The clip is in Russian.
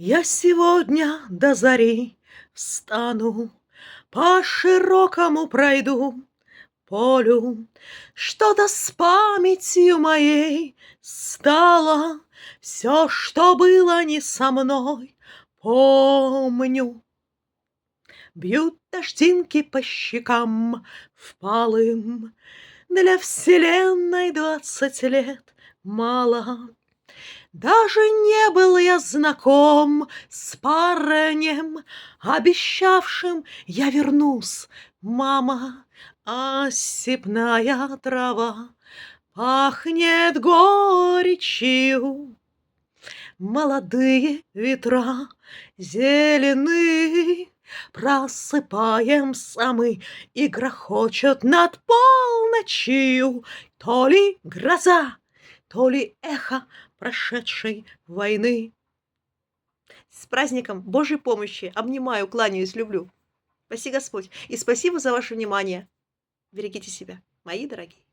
Я сегодня до зари встану, по широкому пройду полю. Что-то с памятью моей стало, все, что было не со мной, помню. Бьют дождинки по щекам впалым, для вселенной 20 лет мало. Даже не был я знаком с парнем, обещавшим: я вернусь, мама. А степная трава пахнет горечью, молодые ветра зелены. Просыпаемся мы, и грохочет над полночью то ли гроза, то ли эхо прошедшей войны. С праздником Божьей помощи! Обнимаю, кланяюсь, люблю. Спаси Господь. И спасибо за ваше внимание. Берегите себя, мои дорогие.